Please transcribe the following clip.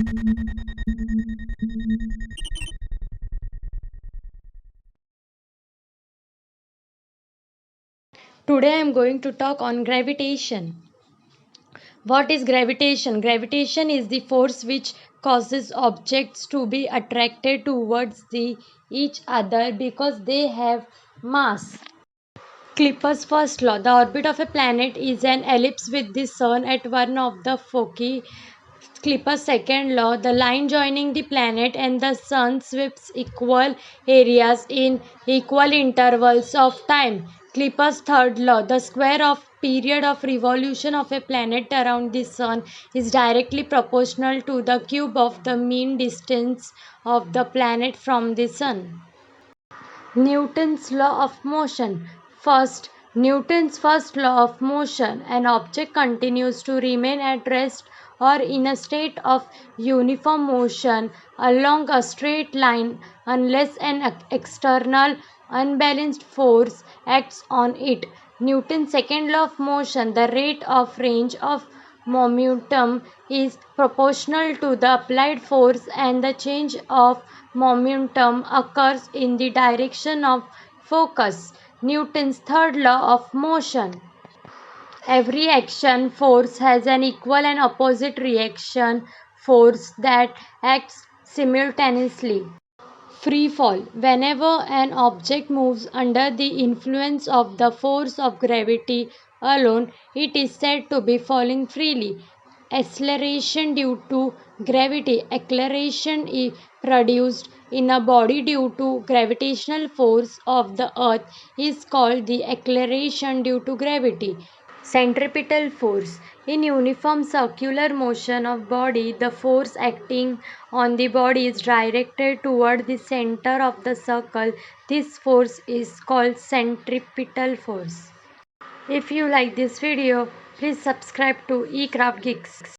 Today I am going to talk on gravitation. What is gravitation? Gravitation is the force which causes objects to be attracted towards each other because they have mass. Kepler's first law. The orbit of a planet is an ellipse with the sun at one of the foci. Kepler's second law. The line joining the planet and the sun sweeps equal areas in equal intervals of time. Kepler's third law. The square of period of revolution of a planet around the sun is directly proportional to the cube of the mean distance of the planet from the sun. Newton's law of motion. First, Newton's first law of motion. An object continues to remain at rest or in a state of uniform motion along a straight line unless an external unbalanced force acts on it. Newton's second law of motion. The rate of range of momentum is proportional to the applied force and the change of momentum occurs in the direction of focus. Newton's third law of motion. Every action force has an equal and opposite reaction force that acts simultaneously. Free fall. Whenever an object moves under the influence of the force of gravity alone, it is said to be falling freely. Acceleration due to gravity. Acceleration is produced in a body due to gravitational force of the earth is called the acceleration due to gravity. Centripetal force. In uniform circular motion of body, the force acting on the body is directed toward the center of the circle. This force is called centripetal force. If you like this video, please subscribe to eCraft Geeks.